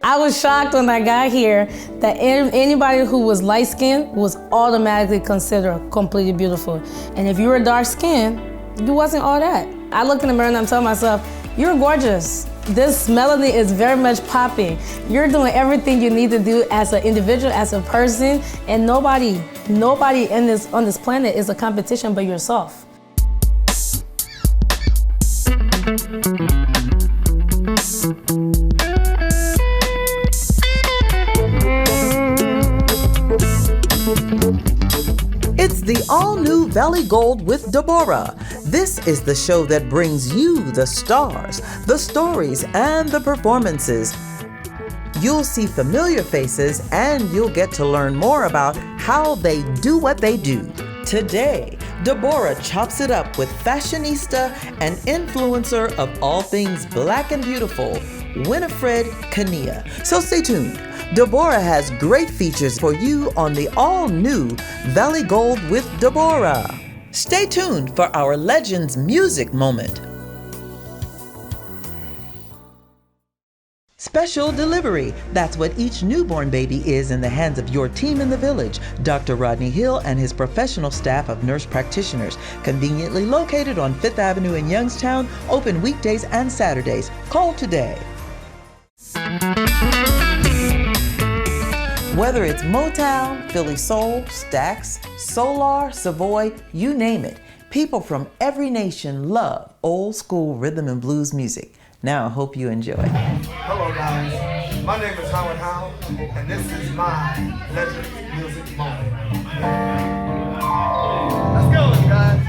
I was shocked when I got here that anybody who was light-skinned was automatically considered completely beautiful. And if you were dark-skinned, you wasn't all that. I look in the mirror and I'm telling myself, you're gorgeous. This melanin is very much popping. You're doing everything you need to do as an individual, as a person, and nobody on this planet is a competition but yourself. It's the all-new Valley Gold with Debórah. This is the show that brings you the stars, the stories, and the performances. You'll see familiar faces and you'll get to learn more about how they do what they do. Today, Debórah chops it up with fashionista and influencer of all things black and beautiful, Winefred Keneah. So stay tuned. Debórah has great features for you on the all-new Valley Gold with Debórah. Stay tuned for our Legends Music Moment. Special delivery. That's what each newborn baby is in the hands of your team in the village. Dr. Rodney Hill and his professional staff of nurse practitioners, conveniently located on 5th Avenue in Youngstown, open weekdays and Saturdays. Call today. Whether it's Motown, Philly Soul, Stax, Solar, Savoy, you name it, people from every nation love old school rhythm and blues music. Now I hope you enjoy. Hello guys, my name is Howard Howe, and this is my Legends Music Moment. Let's go guys.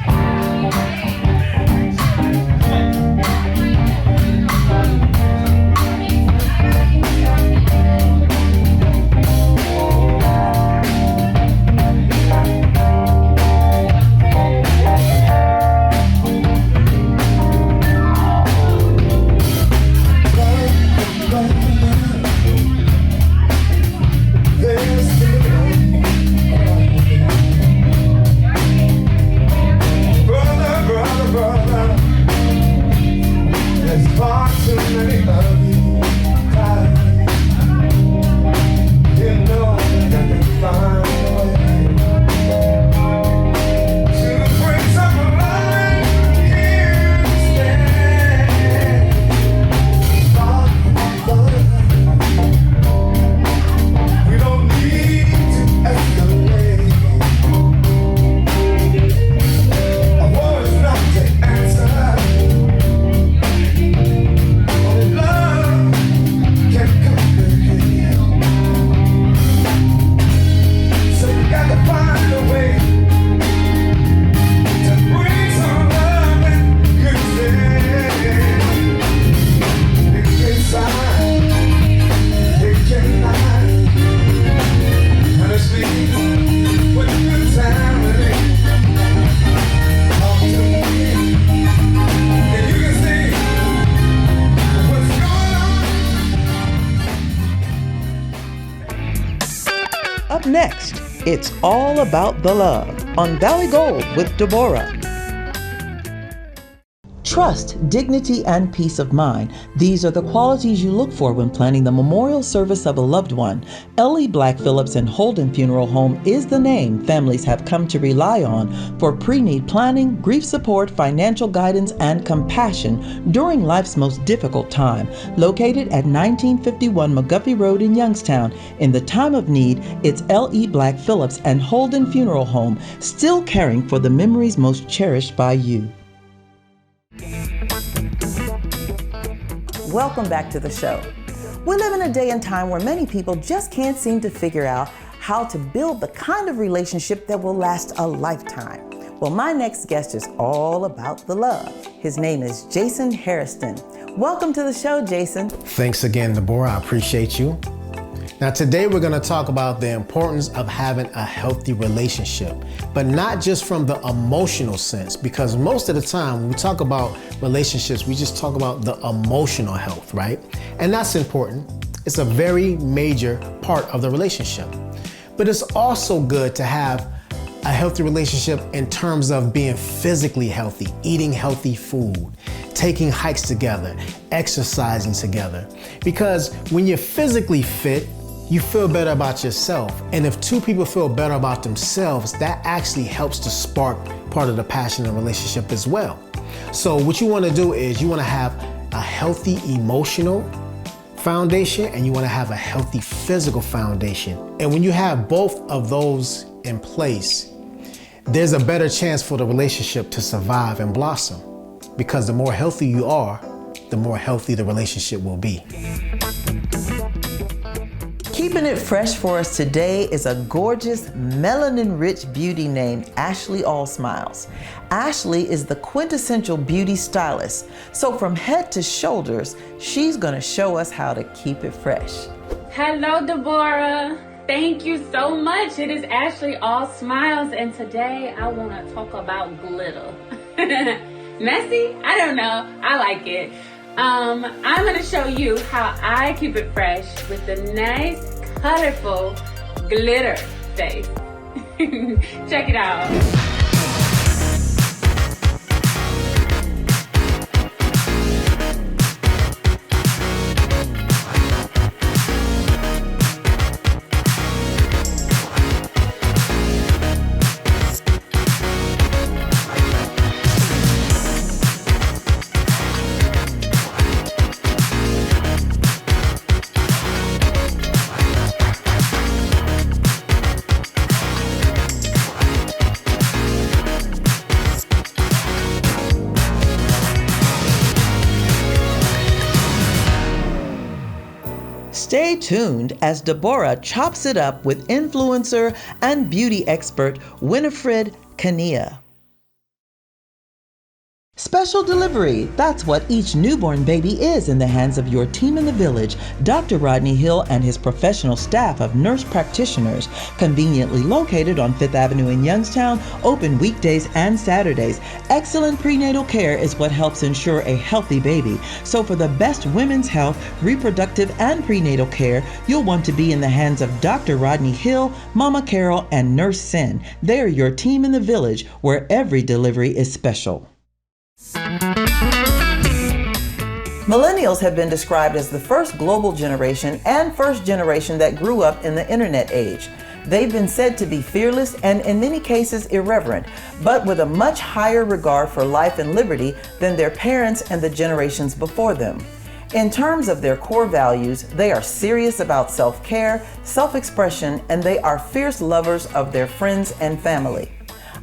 Up next, it's all about the love on Valley Gold with Debórah. Trust, dignity, and peace of mind. These are the qualities you look for when planning the memorial service of a loved one. L.E. Black Phillips and Holden Funeral Home is the name families have come to rely on for pre-need planning, grief support, financial guidance, and compassion during life's most difficult time. Located at 1951 McGuffey Road in Youngstown, in the time of need, it's L.E. Black Phillips and Holden Funeral Home, still caring for the memories most cherished by you. Welcome back to the show. We live in a day and time where many people just can't seem to figure out how to build the kind of relationship that will last a lifetime. Well, my next guest is all about the love. His name is Jason Hairston. Welcome to the show, Jason. Thanks again, Debórah. I appreciate you. Now today we're going to talk about the importance of having a healthy relationship, but not just from the emotional sense, because most of the time when we talk about relationships, we just talk about the emotional health, right? And that's important. It's a very major part of the relationship. But it's also good to have a healthy relationship in terms of being physically healthy, eating healthy food, taking hikes together, exercising together. Because when you're physically fit, you feel better about yourself. And if two people feel better about themselves, that actually helps to spark part of the passion in a relationship as well. So what you want to do is you want to have a healthy emotional foundation and you want to have a healthy physical foundation. And when you have both of those in place, there's a better chance for the relationship to survive and blossom. Because the more healthy you are, the more healthy the relationship will be. Keeping it fresh for us today is a gorgeous, melanin-rich beauty named Ashley All Smiles. Ashley is the quintessential beauty stylist. So from head to shoulders, she's gonna show us how to keep it fresh. Hello, Debórah. Thank you so much. It is Ashley All Smiles, and today I wanna talk about glitter. Messy? I don't know. I like it. I'm gonna show you how I keep it fresh with the nice, colorful glitter face. Check it out. Stay tuned as Debórah chops it up with influencer and beauty expert Winefred Keneah. Special delivery. That's what each newborn baby is in the hands of your team in the village. Dr. Rodney Hill and his professional staff of nurse practitioners, conveniently located on 5th Avenue in Youngstown, open weekdays and Saturdays. Excellent prenatal care is what helps ensure a healthy baby. So for the best women's health, reproductive and prenatal care, you'll want to be in the hands of Dr. Rodney Hill, Mama Carol, and Nurse Sin. They're your team in the village where every delivery is special. Millennials have been described as the first global generation and first generation that grew up in the internet age. They've been said to be fearless and in many cases irreverent, but with a much higher regard for life and liberty than their parents and the generations before them. In terms of their core values, they are serious about self-care, self-expression, and they are fierce lovers of their friends and family.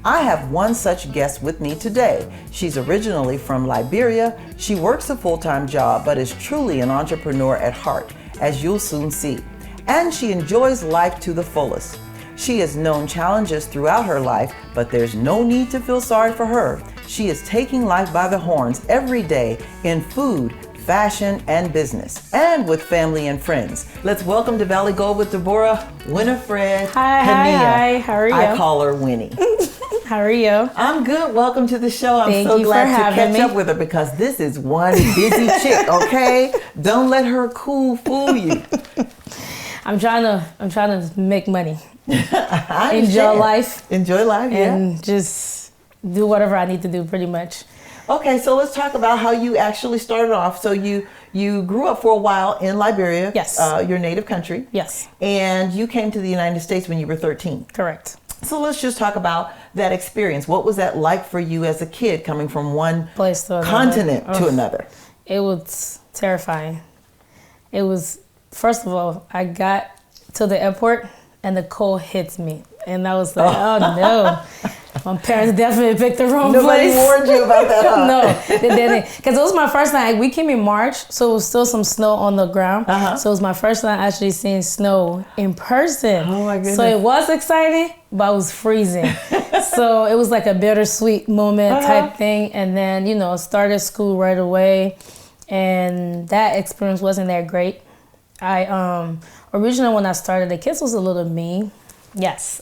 I have one such guest with me today. She's originally from Liberia. She works a full-time job, but is truly an entrepreneur at heart, as you'll soon see. And she enjoys life to the fullest. She has known challenges throughout her life, but there's no need to feel sorry for her. She is taking life by the horns every day in food, fashion, and business, and with family and friends. Let's welcome to Valley Gold with Debórah, Winefred Keneah. Hi, how are you? I call her Winnie. How are you? I'm good. Welcome to the show. I'm Thank so you glad for to having catch me. up with her because this is one busy chick, okay? Don't let her cool fool you. I'm trying to make money. I Enjoy understand. life. Enjoy life, yeah. And just do whatever I need to do pretty much. Okay, so let's talk about how you actually started off. So you grew up for a while in Liberia, Yes. Your native country. Yes. And you came to the United States when you were 13. Correct. So let's just talk about that experience. What was that like for you as a kid coming from one Place to another. continent to Oh. another? It was terrifying. It was, first of all, I got to the airport and the cold hits me. And I was like, oh no. My parents definitely picked the wrong Nobody place. warned you about that, huh? No, they didn't. Because it was my first time. We came in March, so it was still some snow on the ground. Uh-huh. So it was my first time actually seeing snow in person. Oh my goodness. So it was exciting, but I was freezing. So it was like a bittersweet moment type thing. And then, started school right away. And that experience wasn't that great. Originally when I started, the kids was a little mean. Yes,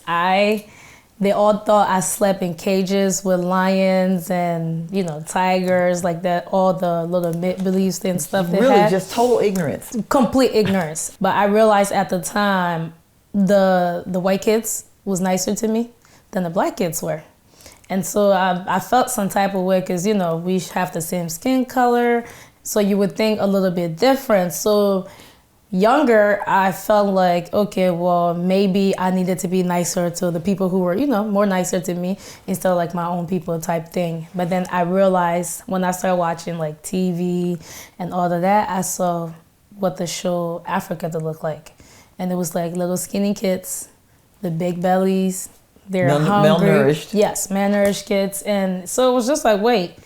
they all thought I slept in cages with lions and, tigers, like that, all the little beliefs and stuff they Really, had. just total ignorance. Complete ignorance. But I realized at the time, the white kids was nicer to me than the black kids were. And so I felt some type of way because, you know, we have the same skin color. So you would think a little bit different. So younger, I felt like, okay, well, maybe I needed to be nicer to the people who were, you know, more nicer to me instead of like my own people type thing. But then I realized when I started watching like TV and all of that, I saw what the show Africa to look like. And it was like little skinny kids, the big bellies, they're hungry. Malnourished. Yes, malnourished kids. And so it was just like, wait,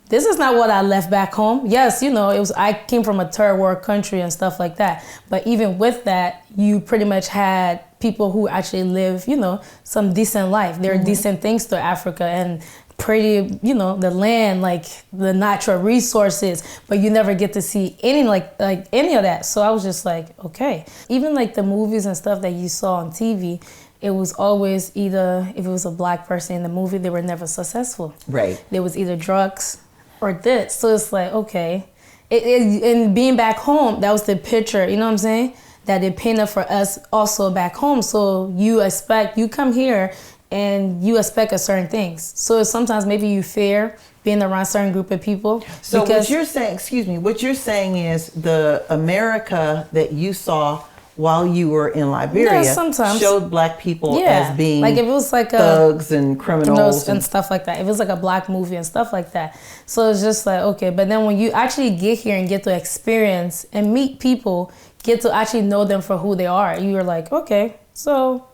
this is not what I left back home. Yes, you know, I came from a third world country and stuff like that. But even with that, you pretty much had people who actually live, you know, some decent life. There are decent things to Africa and pretty, you know, the land, like the natural resources, but you never get to see any like any of that. So I was just like, okay. Even like the movies and stuff that you saw on TV, it was always either, if it was a black person in the movie, they were never successful. Right. There was either drugs or this. So it's like, okay. And being back home, that was the picture, you know what I'm saying? That they painted for us also back home. So you come here and you expect a certain things. So sometimes maybe you fear being around a certain group of people. So what you're saying is the America that you saw while you were in Liberia showed black people as being like if it was like thugs and criminals and stuff like that. If it was like a black movie and stuff like that. So it's just like, okay. But then when you actually get here and get to experience and meet people, get to actually know them for who they are, you're like, okay, so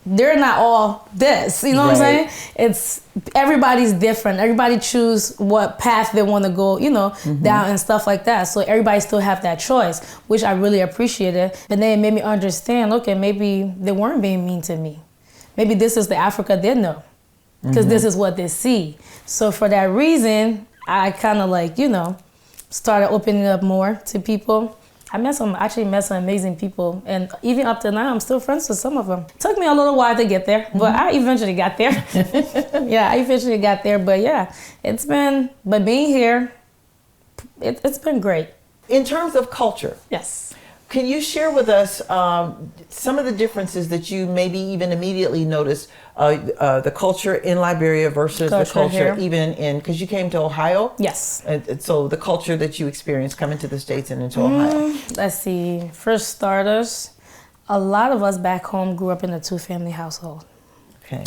they're not all this, you know what I'm saying? It's everybody's different. Everybody choose what path they want to go, you know, down and stuff like that. So everybody still have that choice, which I really appreciated. And then it made me understand, okay, maybe they weren't being mean to me. Maybe this is the Africa they know, because this is what they see. So for that reason, I kind of like, you know, started opening up more to people. I actually met some amazing people, and even up to now, I'm still friends with some of them. It took me a little while to get there, but I eventually got there. But yeah, but being here, it's been great. In terms of culture, yes. Can you share with us some of the differences that you maybe even immediately noticed, the culture in Liberia versus the culture even in, because you came to Ohio? Yes. And so the culture that you experienced coming to the States and into Ohio? Let's see. For starters, a lot of us back home grew up in a two-family household. Okay.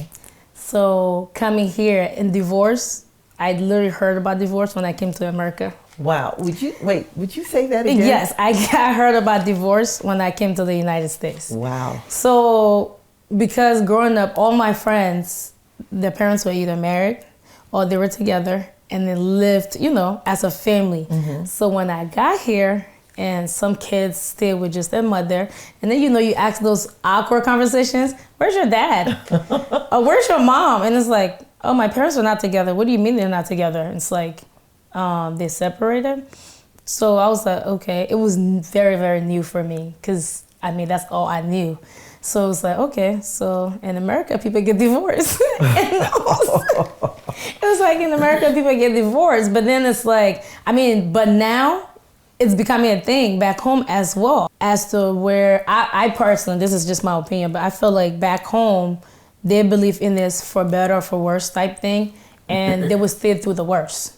So coming here and divorce, I literally heard about divorce when I came to America. Wow. Would you say that again? Yes, I heard about divorce when I came to the United States. Wow. So because growing up, all my friends, their parents were either married or they were together and they lived, you know, as a family. So when I got here and some kids stayed with just their mother, and then, you know, you ask those awkward conversations, where's your dad? Or where's your mom? And it's like, oh, my parents are not together. What do you mean they're not together? And it's like, they separated. So I was like, okay, it was very, very new for me because, I mean, that's all I knew. So it was like, okay, so in America, people get divorced. It was like in America, people get divorced. But then it's like, I mean, but now it's becoming a thing back home as well. As to where I personally, this is just my opinion, but I feel like back home, they believe in this for better or for worse type thing. And they would stay through the worst.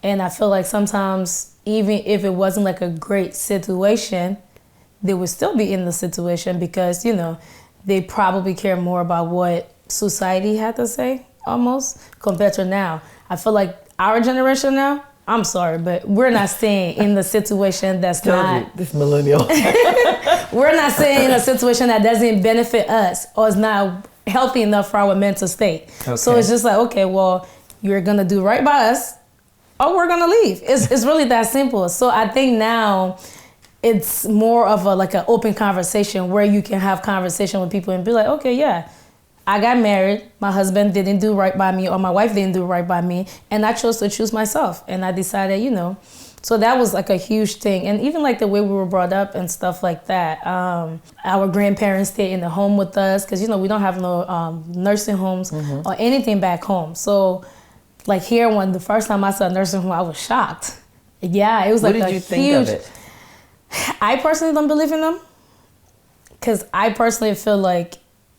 And I feel like sometimes, even if it wasn't like a great situation, they would still be in the situation because, you know, they probably care more about what society had to say almost compared to now. I feel like our generation now, I'm sorry, but we're not staying in the situation that's not... This millennial. We're not staying in a situation that doesn't benefit us or is not healthy enough for our mental state. Okay. So it's just like, okay, well, you're going to do right by us, or we're gonna leave. It's really that simple. So I think now it's more of a like an open conversation where you can have conversation with people and be like, okay, yeah, I got married, my husband didn't do right by me or my wife didn't do right by me, and I chose to choose myself. And I decided, you know, so that was like a huge thing. And even like the way we were brought up and stuff like that. Our grandparents stayed in the home with us because, you know, we don't have no nursing homes or anything back home. So like here, when the first time I saw a nursing home, I was shocked. Yeah, it was like a huge... What did you think of it? I personally don't believe in them because I personally feel like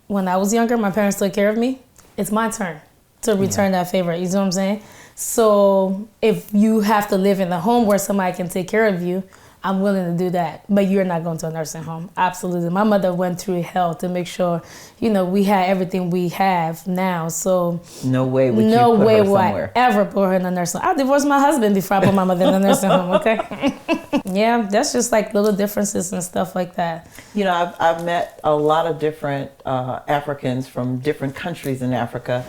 when I was younger, my parents took care of me. It's my turn. to return that favor. You know what I'm saying? So if you have to live in a home where somebody can take care of you, I'm willing to do that. But you're not going to a nursing home. Absolutely. My mother went through hell to make sure, we had everything we have now. So no way would you put her somewhere. I ever put her in a nursing home. I divorced my husband before I put my mother in a nursing home, okay? Yeah, that's just like little differences and stuff like that. I've met a lot of different Africans from different countries in Africa.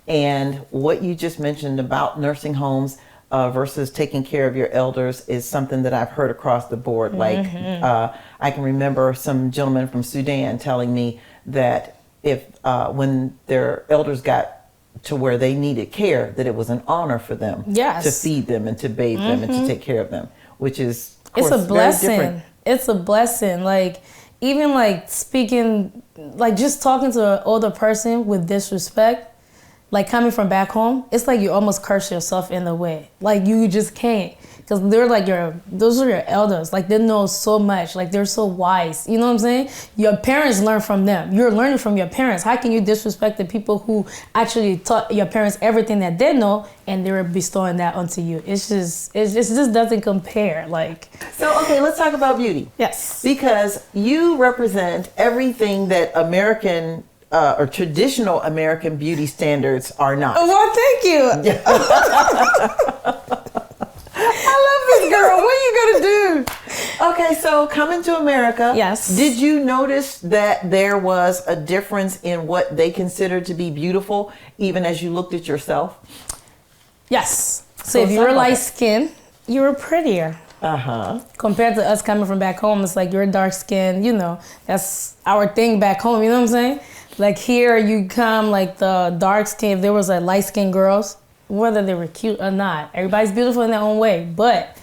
And what you just mentioned about nursing homes versus taking care of your elders is something that I've heard across the board. Like I can remember some gentlemen from Sudan telling me that if when their elders got to where they needed care, that it was an honor for them to feed them and to bathe them and to take care of them, which is, of course, it's a blessing. very different. It's a blessing. Like, even like speaking, like just talking to an older person with disrespect, like coming from back home, it's like you almost curse yourself in a way. Like you just can't, because they're like those are your elders. Like they know so much. Like they're so wise. You know what I'm saying? Your parents learn from them. You're learning from your parents. How can you disrespect the people who actually taught your parents everything that they know, and they're bestowing that onto you? It just doesn't compare. Like, so okay, let's talk about beauty. Yes, because you represent everything that American or traditional American beauty standards are not. Well, thank you. I love this girl. What are you gonna do? Okay, so coming to America. Yes. Did you notice that there was a difference in what they considered to be beautiful, even as you looked at yourself? Yes. So if you were light skinned, you were prettier. Compared to us coming from back home, it's like you're dark skinned, that's our thing back home, you know what I'm saying? Like here you come like the dark skin, if there was like light skinned girls, whether they were cute or not, everybody's beautiful in their own way, but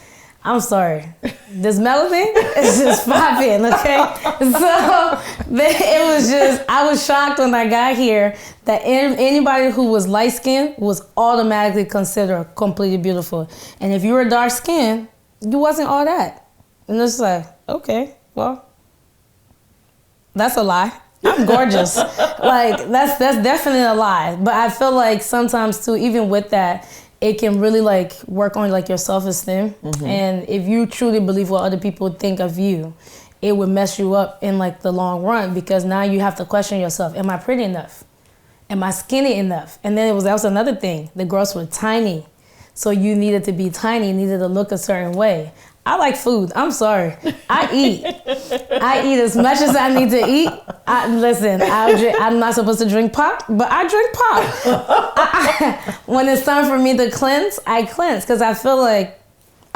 I'm sorry, this melanin is just popping, okay? So I was shocked when I got here that anybody who was light skinned was automatically considered completely beautiful. And if you were dark skinned, you wasn't all that. And it's like, okay, well, that's a lie. I'm gorgeous. Like, that's definitely a lie. But I feel like sometimes too, even with that, it can really like work on like your self-esteem. And if you truly believe what other people think of you, it would mess you up in like the long run, because now you have to question yourself. Am I pretty enough? Am I skinny enough? And then that was another thing. The girls were tiny. So you needed to be tiny, you needed to look a certain way. I like food. I'm sorry. I eat as much as I need to eat. I'm not supposed to drink pop, but I drink pop. When it's time for me to cleanse, I cleanse, because I feel like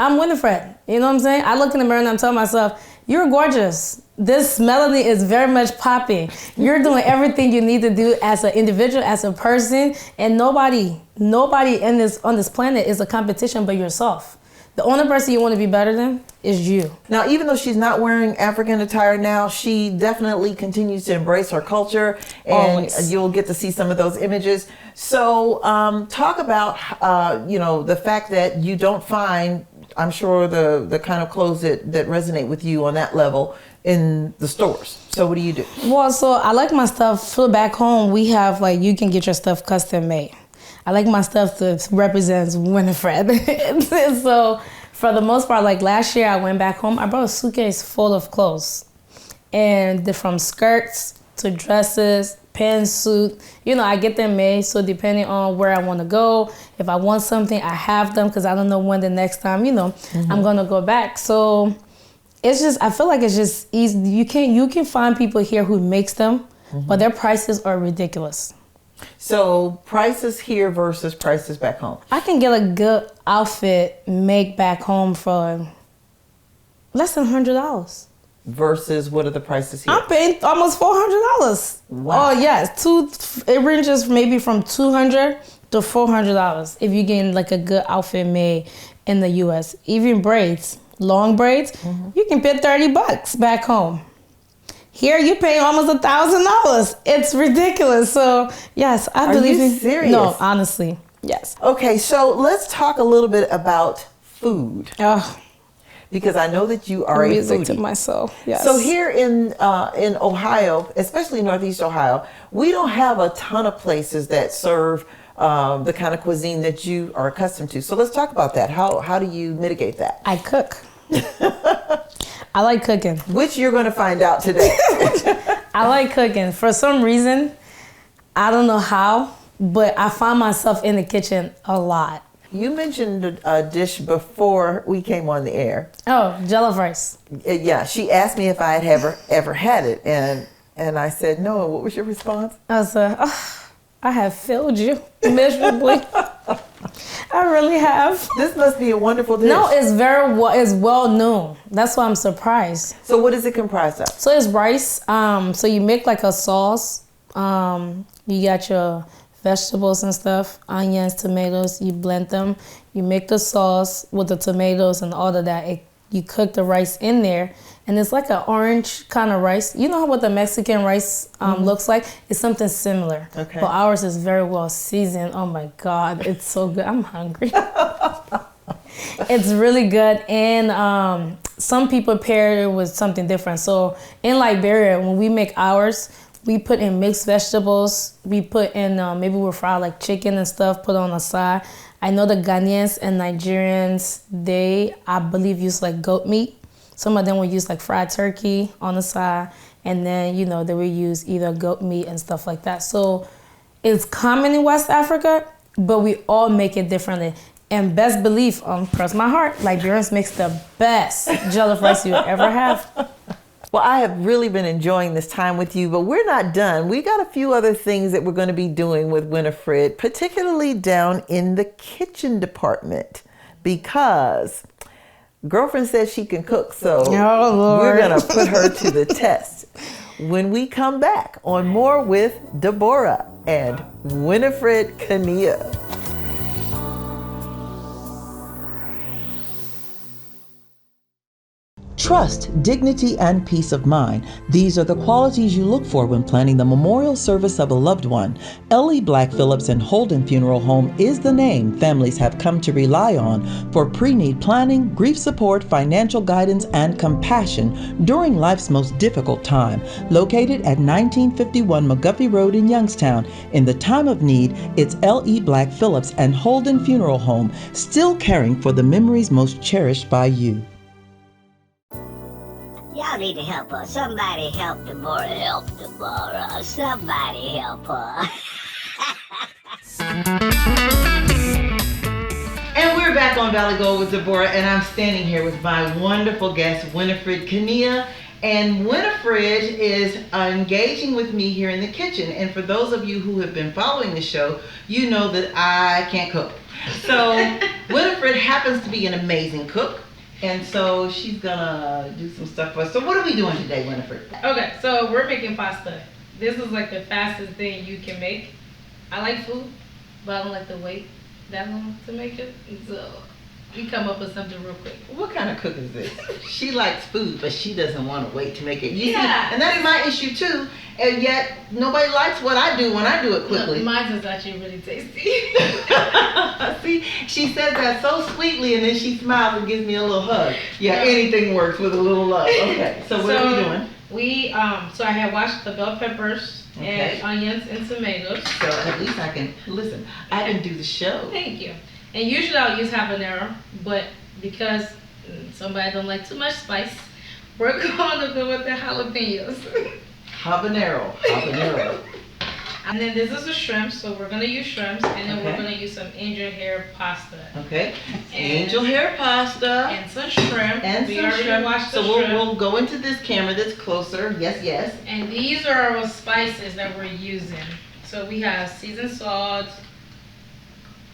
I'm Winefred. You know what I'm saying? I look in the mirror and I'm telling myself, you're gorgeous. This melody is very much popping. You're doing everything you need to do as an individual, as a person, and nobody on this planet is a competition but yourself. The only person you want to be better than is you. Now, even though she's not wearing African attire now, she definitely continues to embrace her culture, and always. You'll get to see some of those images. So talk about, the fact that you don't find, I'm sure, the kind of clothes that resonate with you on that level in the stores. So what do you do? Well, so I like my stuff. For back home, we have like, you can get your stuff custom made. I like my stuff to represent Winifred. So for the most part, like last year I went back home, I brought a suitcase full of clothes. And from skirts to dresses, pantsuit, I get them made. So depending on where I want to go, if I want something, I have them, because I don't know when the next time, I'm going to go back. So it's just, I feel like it's just easy. You can find people here who makes them, but their prices are ridiculous. So prices here versus prices back home. I can get a good outfit made back home for less than $100. Versus what are the prices here? I'm paying almost $400. Wow. Oh yes, it ranges maybe from $200 to $400 if you get like a good outfit made in the U.S. Even braids, long braids, you can pay $30 back home. Here you pay almost $1,000. It's ridiculous. So yes, I believe. Are you serious? No, honestly, yes. Okay, so let's talk a little bit about food. Oh, because I know that you are a music foodie. to my soul. Yes. So here in Ohio, especially Northeast Ohio, we don't have a ton of places that serve the kind of cuisine that you are accustomed to. So let's talk about that. How do you mitigate that? I cook. I like cooking. Which you're going to find out today. I like cooking. For some reason, I don't know how, but I find myself in the kitchen a lot. You mentioned a dish before we came on the air. Oh, jollof rice. Yeah, she asked me if I had ever had it, and I said no. What was your response? I said, oh, I have failed you miserably. I really have. This must be a wonderful dish. No, it's well known. That's why I'm surprised. So what is it comprised of? So it's rice. So you make like a sauce. You got your vegetables and stuff, onions, tomatoes, you blend them. You make the sauce with the tomatoes and all of that. You cook the rice in there, and it's like an orange kind of rice. You know what the Mexican rice looks like? It's something similar. Okay. But ours is very well seasoned. Oh my God, it's so good. I'm hungry. It's really good, and some people pair it with something different. So in Liberia, when we make ours, we put in mixed vegetables. We put in, maybe we fry like chicken and stuff, put on the side. I know the Ghanaians and Nigerians, they, I believe, use like goat meat. Some of them will use like fried turkey on the side. And then, you know, they will use either goat meat and stuff like that. So it's common in West Africa, but we all make it differently. And best believe, cross my heart, Liberians makes the best jollof rice you ever have. Well, I have really been enjoying this time with you, but we're not done. We got a few other things that we're going to be doing with Winefred, particularly down in the kitchen department, because girlfriend says she can cook, so we're going to put her to the test. When we come back on more with Debórah and Winefred Keneah. Trust, dignity, and peace of mind. These are the qualities you look for when planning the memorial service of a loved one. L.E. Black Phillips and Holden Funeral Home is the name families have come to rely on for pre-need planning, grief support, financial guidance, and compassion during life's most difficult time. Located at 1951 McGuffey Road in Youngstown, in the time of need, it's L.E. Black Phillips and Holden Funeral Home, still caring for the memories most cherished by you. Y'all need to help her. Somebody help Debórah. Help Debórah. Somebody help her. And we're back on Valley Gold with Debórah, and I'm standing here with my wonderful guest, Winefred Keneah. And Winefred is engaging with me here in the kitchen. And for those of you who have been following the show, you know that I can't cook. So Winefred happens to be an amazing cook. And so she's gonna do some stuff for us. So what are we doing today, Winefred? Okay, so we're making pasta. This is like the fastest thing you can make. I like food, but I don't like to wait that long to make it. So we come up with something real quick. What kind of cook is this? She likes food, but she doesn't want to wait to make it. Yeah. And that is my issue too. And yet nobody likes what I do when I do it quickly. Look, mine is actually really tasty. See, she says that so sweetly, and then she smiles and gives me a little hug. Yeah, anything works with a little love. Okay, so what are we doing? So I have washed the bell peppers and onions and tomatoes. So at least I can, listen, I can do the show. Thank you. And usually I'll use habanero, but because somebody don't like too much spice, we're going to go with the jalapenos. Habanero. And then this is a shrimp, so we're gonna use shrimps, and then we're gonna use some angel hair pasta. Okay. Angel hair pasta. And some shrimp. And we some already shrimp. washed the so shrimp. we'll go into this camera that's closer. Yes. And these are our spices that we're using. So we have seasoned salt,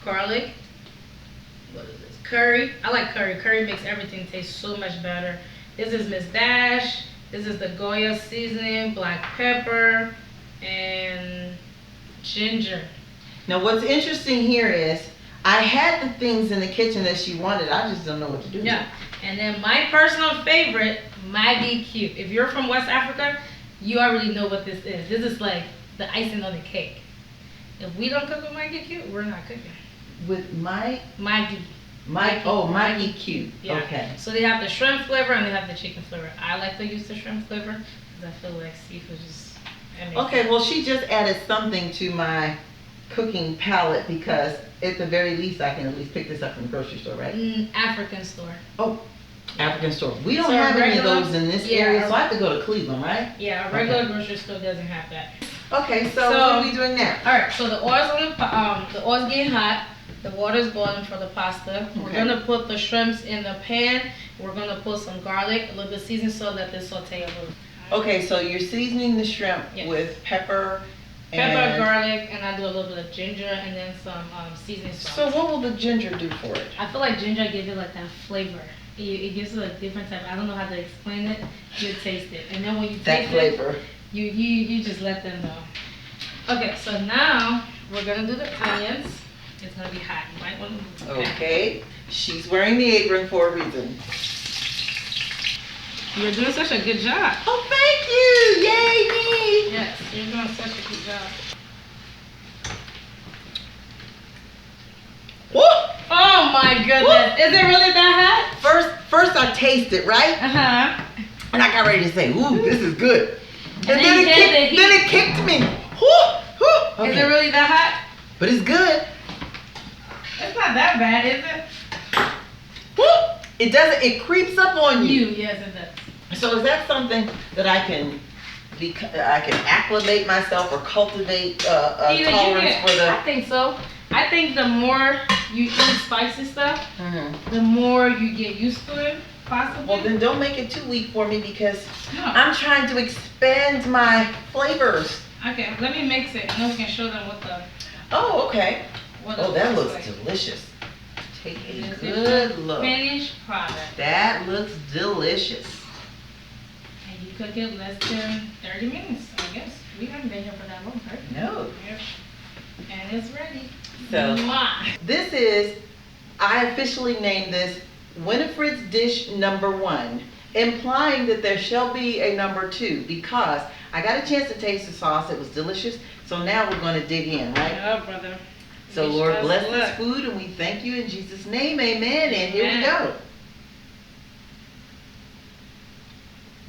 garlic, what is this? Curry. I like curry. Curry makes everything taste so much better. This is Miss Dash. This is the Goya seasoning, black pepper, and ginger. Now what's interesting here is I had the things in the kitchen that she wanted. I just don't know what to do. Yeah. And then my personal favorite, Maggi cube. If you're from West Africa, you already know what this is. This is like the icing on the cake. If we don't cook with Maggi cube, we're not cooking. With Maggi cube. Yeah. Okay. So they have the shrimp flavor and they have the chicken flavor. I like to use the shrimp flavor because I feel like seafood just amazing. Okay, well she just added something to my cooking palette because at the very least I can at least pick this up from the grocery store, right? African store. Oh, African store. We don't So have any of regular- those in this yeah, area, so I have to go to Cleveland, right? Yeah, a regular grocery store doesn't have that. Okay, so what are we doing now? All right, so the oil's getting hot. The water's boiling for the pasta. We're Okay. gonna put the shrimps in the pan. We're gonna put some garlic, a little bit of seasoning salt, let this saute a little. Okay, so you're seasoning the shrimp Yeah. with pepper Pepper, and... garlic, and I do a little bit of ginger and then some seasoning So salt. what will the ginger do for it? I feel like ginger gives it like that flavor. It gives it a different type. I don't know how to explain it. You taste it, and then when you That taste flavor. it, you just let them know. Okay, so now we're gonna do the onions. It's gonna be hot. You might want to move it back. Okay, she's wearing the apron for a reason. You're doing such a good job. Oh, thank you! Yay, me! Yes, you're doing such a good job. Woo! Oh my goodness. Is it really that First I taste it, right? hot? And I got ready to say, ooh, this is good. And then then you get the heat. then it kicked me. Woo! Woo! Is it really that hot? But it's good. It's not that bad, is it? Woo! It doesn't, it creeps up on you. Yes, it does. So is that something that I can acclimate myself or cultivate a tolerance for the... I think so. I think the more you eat spicy stuff, Mhm. the more you get used to it, possibly. Well, then don't make it too weak for me because No. I'm trying to expand my flavors. Okay, let me mix it and then we can show them what the... Oh, okay. What Oh, it that looks looks like. delicious. Take a This is good the look. finished product. That looks delicious. And you cook it less than 30 minutes, I guess. We haven't been here for that long, right? No. Yep. And it's ready. So Mwah. this is, I officially named this Winifred's dish #1, implying that there shall be a #2 because I got a chance to taste the sauce. It was delicious. So now we're going to dig in, right? Yeah, brother. So Wish Lord us bless luck. this food and we thank you in Jesus' name, amen. And here we Amen. go.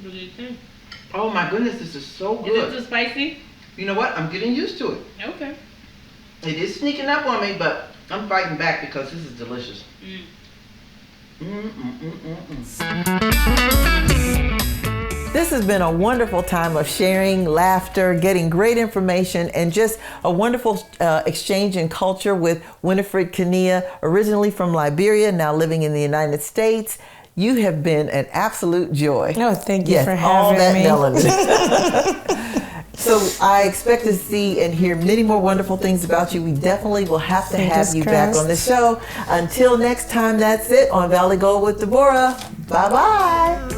What do you think? Oh my goodness, this is so Is it good. too spicy? You know what? I'm getting used to it. Okay. It is sneaking up on me, but I'm fighting back because this is delicious. This has been a wonderful time of sharing, laughter, getting great information, and just a wonderful exchange in culture with Winefred Keneah, originally from Liberia, now living in the United States. You have been an absolute joy. Oh, thank you Yes, for all having that me. melanin. So I expect to see and hear many more wonderful things about you. We definitely will have to have Fingers you back crossed. on the show. Until next time, that's it on Valley Gold with Debórah. Bye-bye.